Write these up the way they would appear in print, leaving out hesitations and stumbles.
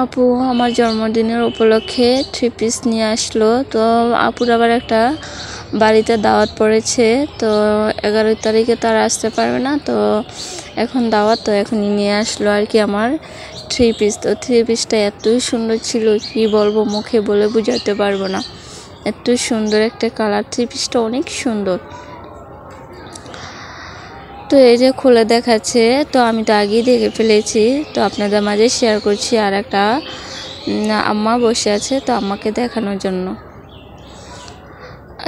আপু আমার জন্মদিনের উপলক্ষে 3 পিস নিয়ে আসলো। তো আপুর আবার একটা বাড়িতে দাওয়াত পড়েছে, তো 11 তারিখে তো আর আসতে পারবে না, তো এখন দাওয়াত, তো এখনই নিয়ে আসলো আর কি আমার 3 পিস। তো 3 পিসটা এতই সুন্দর ছিল, কি বলবো, মুখে বলে বোঝাতে পারবো না, এত সুন্দর একটা কালার। 3 পিসটা অনেক সুন্দর। তো এই যে খুলে দেখাচ্ছে, তো আমি তো আগেই দেখে ফেলেছি, তো আপনাদের মাঝে শেয়ার করছি। আর একটা আম্মা বসে আছে, তো আম্মাকে দেখানোর জন্য।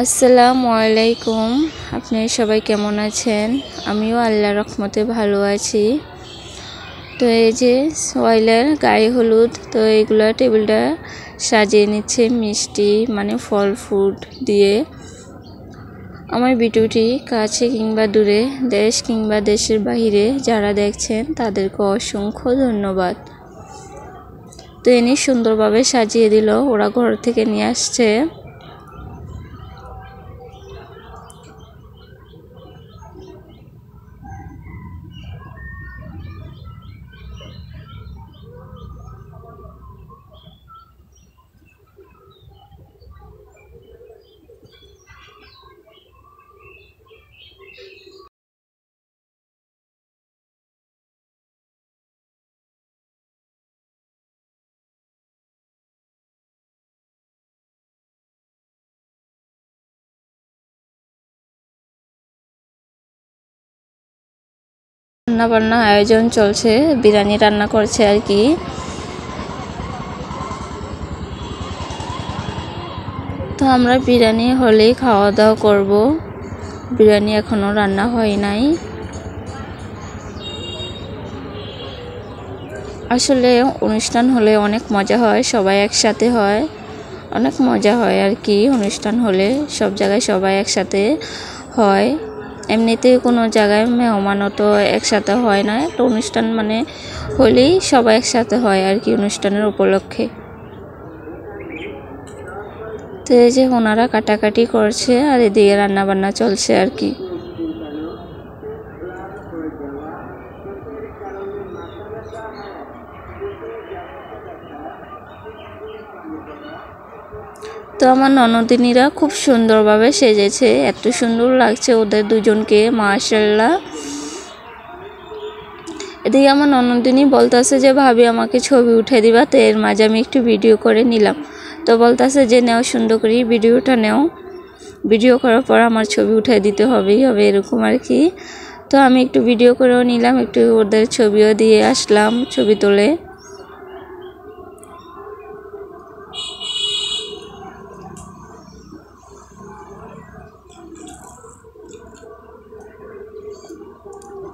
আসসালামু আলাইকুম, আপনি সবাই কেমন আছেন? আমিও আল্লাহর রহমতে ভালো আছি। তো এই যে সোয়াইলের গায়ে হলুদ, তো এইগুলো টেবিলটা সাজিয়ে নিচ্ছে মিষ্টি মানে ফল ফ্রুট দিয়ে। আমার ভিডিওটি কাছে কিংবা দূরে, দেশ কিংবা দেশের বাহিরে যারা দেখছেন তাদেরকে অসংখ্য ধন্যবাদ। তো এনে সুন্দরভাবে সাজিয়ে দিল, ওরা ঘর থেকে নিয়ে আসছে। রান্না বান্না আয়োজন চলছে, বিরিয়ানি রান্না করছে আর কি। তো আমরা বিরিয়ানি হলেই খাওয়া দাওয়া করব, বিরিয়ানি এখনো রান্না হয় নাই। আসলে অনুষ্ঠান হলে অনেক মজা হয়, সবাই একসাথে হয়, অনেক মজা হয় আর কি। অনুষ্ঠান হলে সব জায়গায় সবাই একসাথে হয়, এমনিতে কোনো জায়গায় মেহমানও তো একসাথে হয় না, একটা অনুষ্ঠান মানে হলেই সবাই একসাথে হয় আর কি অনুষ্ঠানের উপলক্ষে। তো এই যে ওনারা কাটাকাটি করছে আর এদিকে রান্না বান্না চলছে আর কি। তো আমার ননদিনীরা খুব সুন্দরভাবে সেজেছে, এত সুন্দর লাগছে ওদের দুজনকে, মাশাআল্লাহ। এদিকে আমার ননদিনী বলতেছে যে ভাবি আমাকে ছবি উঠে দিবা, তো এর মাঝে আমি একটু ভিডিও করে নিলাম। তো বলতেছে যে নেও, সুন্দর করে ভিডিওটা নেও, ভিডিও করার পর আমার ছবি উঠে দিতে হবেই হবে, এরকম আর কি। তো আমি একটু ভিডিও করেও নিলাম, একটু ওদের ছবিও দিয়ে আসলাম, ছবি তুলে।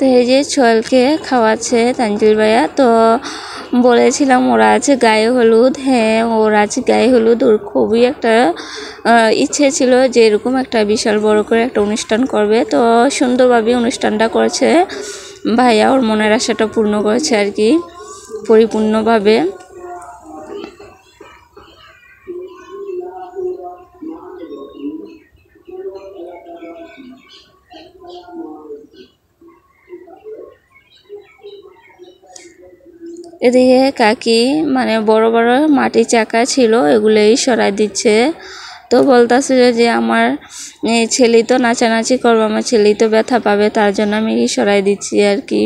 তো এই যে ছোয়ালকে খাওয়াচ্ছে তানজিল ভাইয়া। তো বলেছিলাম ওরা আছে গায়ে হলুদ, হ্যাঁ ওরা আছে গায়ে হলুদ। ওর খুবই একটা ইচ্ছে ছিল যে এরকম একটা বিশাল বড় করে একটা অনুষ্ঠান করবে, তো সুন্দরভাবে অনুষ্ঠানটা করেছে ভাইয়া, ওর মনের আশাটা পূর্ণ করেছে আর কি পরিপূর্ণভাবে। এদিকে কাকি মানে বড় বড় মাটির চাকা ছিল, এগুলোই সরাই দিচ্ছে। তো বলতেছে যে আমার ছেলেই তো নাচানাচি করবো, আমার ছেলেই তো ব্যথা পাবে, তার জন্য আমি সরাই দিচ্ছি আর কি।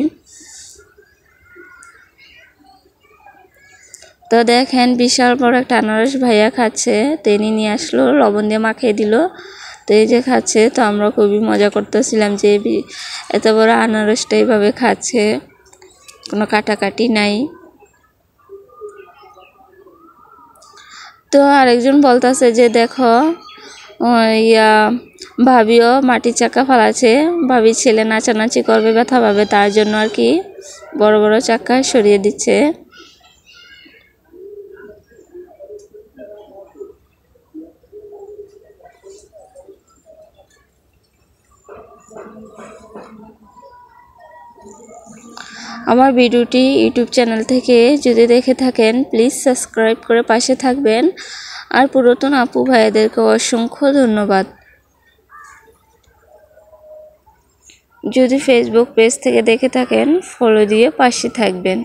তো দেখেন বিশাল বড় একটা আনারস ভাইয়া খাচ্ছে, তিনি নিয়ে আসলো, লবণ দিয়ে মাখিয়ে দিল। তো এই যে খাচ্ছে, তো আমরা খুবই মজা করতেছিলাম যে এত বড় আনারসটা এইভাবে খাচ্ছে, কোনো কাটাকাটি নাই। তো আরেকজন বলতেছে যে দেখো ইয়া ভাবিও মাটির চাকা ফালাচ্ছে, ভাবি ছেলে নাচানাচি করবে, ব্যথা পাবে, তার জন্য আর কি বড় বড় চাকা সরিয়ে দিচ্ছে। আমার ভিডিওটি ইউটিউব চ্যানেল থেকে যদি দেখে থাকেন প্লিজ সাবস্ক্রাইব করে পাশে থাকবেন। আর পুরাতন আপু ভাইদেরকে অসংখ্য ধন্যবাদ। যদি ফেসবুক পেজ থেকে দেখে থাকেন ফলো দিয়ে পাশে থাকবেন।